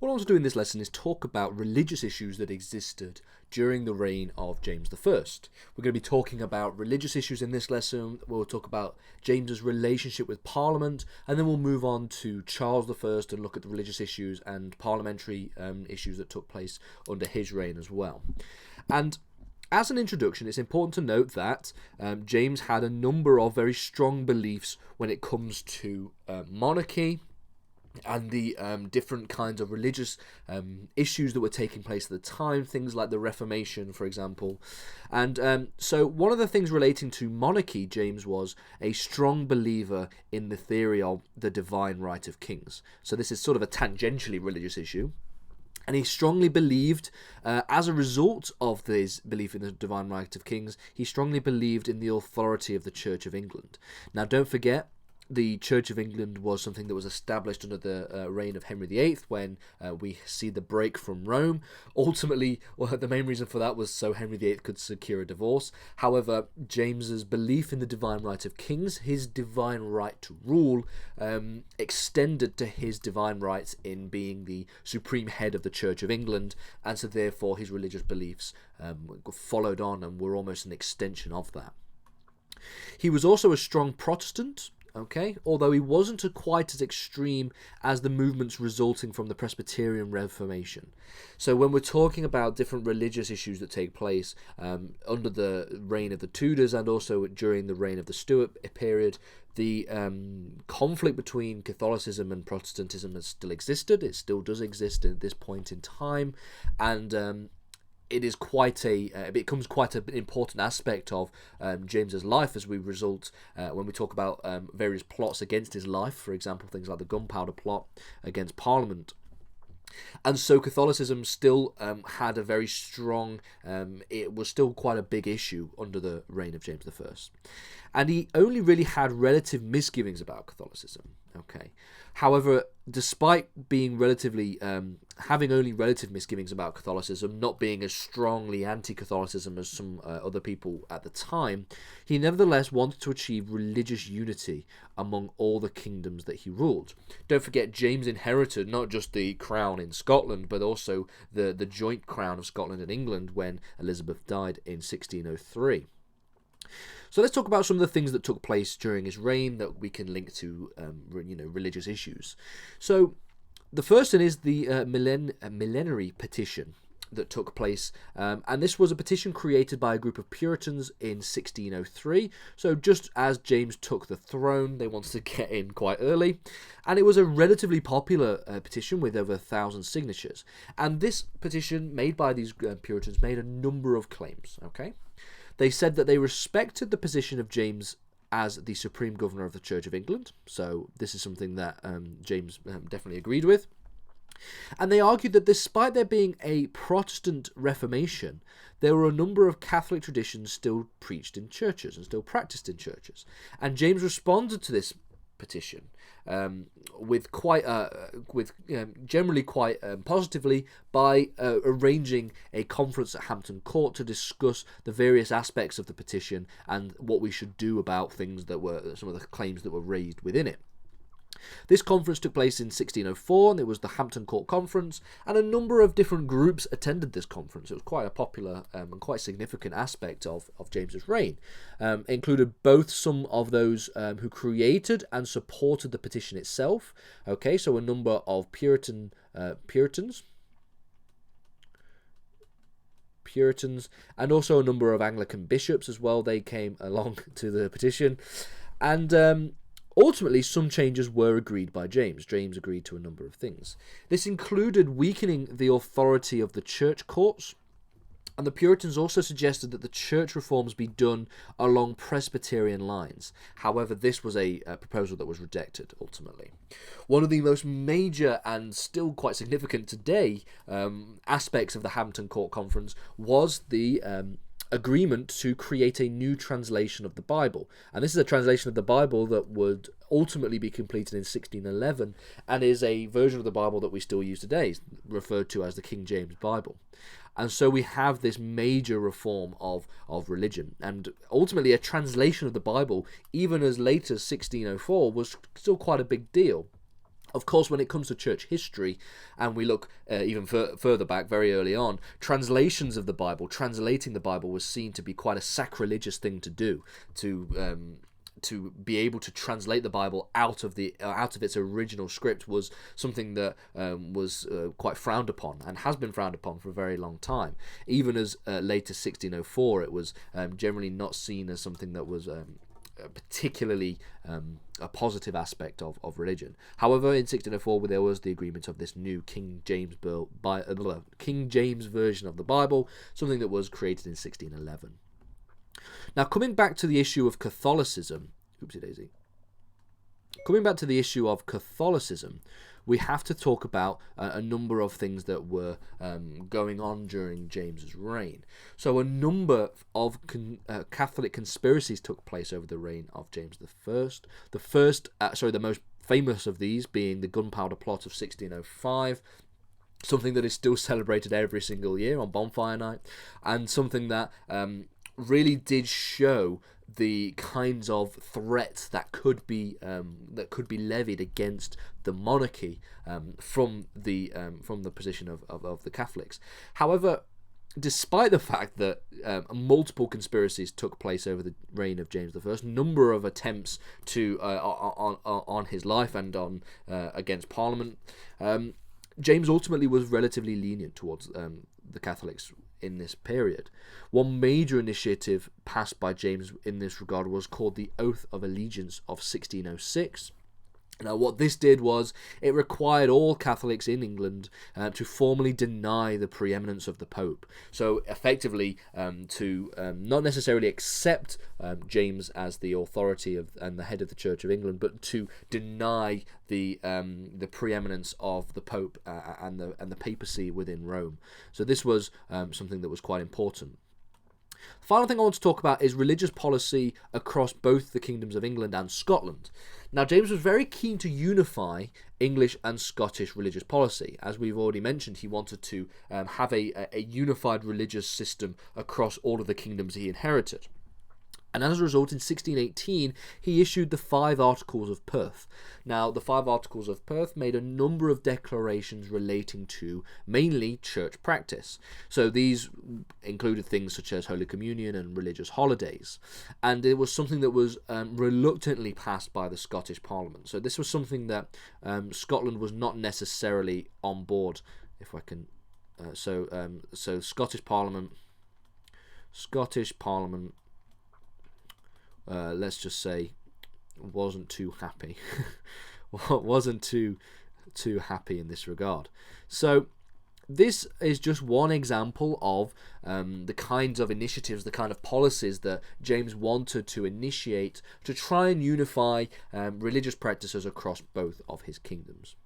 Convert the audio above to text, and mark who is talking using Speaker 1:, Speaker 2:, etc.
Speaker 1: What I want to do in this lesson is talk about religious issues that existed during the reign of James I. We're going to be talking about religious issues in this lesson. We'll talk about James's relationship with Parliament, and then we'll move on to Charles I and look at the religious issues and parliamentary issues that took place under his reign as well. And as an introduction, it's important to note that James had a number of very strong beliefs when it comes to monarchy and the different kinds of religious issues that were taking place at the time, things like the Reformation, for example. And so one of the things relating to monarchy, James was a strong believer in the theory of the divine right of kings. So this is sort of a tangentially religious issue. And he strongly believed, as a result of his belief in the divine right of kings, he strongly believed in the authority of the Church of England. Now, don't forget, the Church of England was something that was established under the reign of Henry VIII when we see the break from Rome. Ultimately, well, the main reason for that was so Henry VIII could secure a divorce. However, James's belief in the divine right of kings, his divine right to rule, extended to his divine rights in being the supreme head of the Church of England, and so therefore his religious beliefs followed on and were almost an extension of that. He was also a strong Protestant. Okay, although he wasn't quite as extreme as the movements resulting from the Presbyterian Reformation. So when we're talking about different religious issues that take place under the reign of the Tudors and also during the reign of the Stuart period, the conflict between Catholicism and Protestantism has still existed. It still does exist at this point in time, and it is it becomes quite an important aspect of James's life as we result when we talk about various plots against his life, for example, things like the Gunpowder Plot against Parliament. And so Catholicism still had a very strong, it was still quite a big issue under the reign of James I. And he only really had relative misgivings about Catholicism. Okay. However, despite being having only relative misgivings about Catholicism, not being as strongly anti-Catholicism as some other people at the time, he nevertheless wanted to achieve religious unity among all the kingdoms that he ruled. Don't forget, James inherited not just the crown in Scotland, but also the joint crown of Scotland and England when Elizabeth died in 1603. So let's talk about some of the things that took place during his reign that we can link to, religious issues. So the first one is the Millenary Petition that took place, and this was a petition created by a group of Puritans in 1603. So just as James took the throne, they wanted to get in quite early, and it was a relatively popular petition with over 1,000 signatures. And this petition made by these Puritans made a number of claims. Okay. They said that they respected the position of James as the supreme governor of the Church of England. So this is something that James definitely agreed with. And they argued that despite there being a Protestant Reformation, there were a number of Catholic traditions still preached in churches and still practiced in churches. And James responded to this petition generally quite positively by arranging a conference at Hampton Court to discuss the various aspects of the petition and what we should do about things that were some of the claims that were raised within it. This conference took place in 1604, and it was the Hampton Court Conference, and a number of different groups attended this conference. It was quite a popular and quite significant aspect of James's reign. It included both some of those who created and supported the petition itself. Okay, so a number of Puritans, and also a number of Anglican bishops as well. They came along to the petition, and ultimately, some changes were agreed by James. James agreed to a number of things. This included weakening the authority of the church courts, and the Puritans also suggested that the church reforms be done along Presbyterian lines. However, this was a proposal that was rejected, ultimately. One of the most major and still quite significant today aspects of the Hampton Court Conference was the agreement to create a new translation of the Bible. And this is a translation of the Bible that would ultimately be completed in 1611 and is a version of the Bible that we still use today, referred to as the King James Bible. And so we have this major reform of religion, and ultimately a translation of the Bible, even as late as 1604, was still quite a big deal. Of course, when it comes to church history, and we look even further back, very early on, translations of the Bible, translating the Bible was seen to be quite a sacrilegious thing to do, to be able to translate the Bible out of its original script was something that was quite frowned upon, and has been frowned upon for a very long time. Even as late as 1604, it was generally not seen as something that was particularly a positive aspect of religion. However, in 1604 there was the agreement of this new King James version of the Bible, something that was created in 1611. Now, coming back to the issue of Catholicism, we have to talk about a number of things that were going on during James's reign. So a number of Catholic conspiracies took place over the reign of James I. The most famous of these being the Gunpowder Plot of 1605, something that is still celebrated every single year on Bonfire Night, and something that really did show the kinds of threats that could be levied against the monarchy from the position of the Catholics. However, despite the fact that multiple conspiracies took place over the reign of James I, number of attempts to on his life and on against Parliament, James ultimately was relatively lenient towards the Catholics in this period. One major initiative passed by James in this regard was called the Oath of Allegiance of 1606. Now, what this did was it required all Catholics in England to formally deny the preeminence of the Pope. So, effectively, to not necessarily accept James as the authority and the head of the Church of England, but to deny the preeminence of the Pope and the papacy within Rome. So, this was something that was quite important. The final thing I want to talk about is religious policy across both the kingdoms of England and Scotland. Now, James was very keen to unify English and Scottish religious policy. As we've already mentioned, he wanted to have a unified religious system across all of the kingdoms he inherited. And as a result, in 1618, he issued the 5 Articles of Perth. Now, the 5 Articles of Perth made a number of declarations relating to mainly church practice. So these included things such as Holy Communion and religious holidays. And it was something that was reluctantly passed by the Scottish Parliament. So this was something that Scotland was not necessarily on board, if I can... So Scottish Parliament... let's just say, wasn't too happy. wasn't too happy in this regard. So this is just one example of the kinds of initiatives, the kind of policies that James wanted to initiate to try and unify religious practices across both of his kingdoms.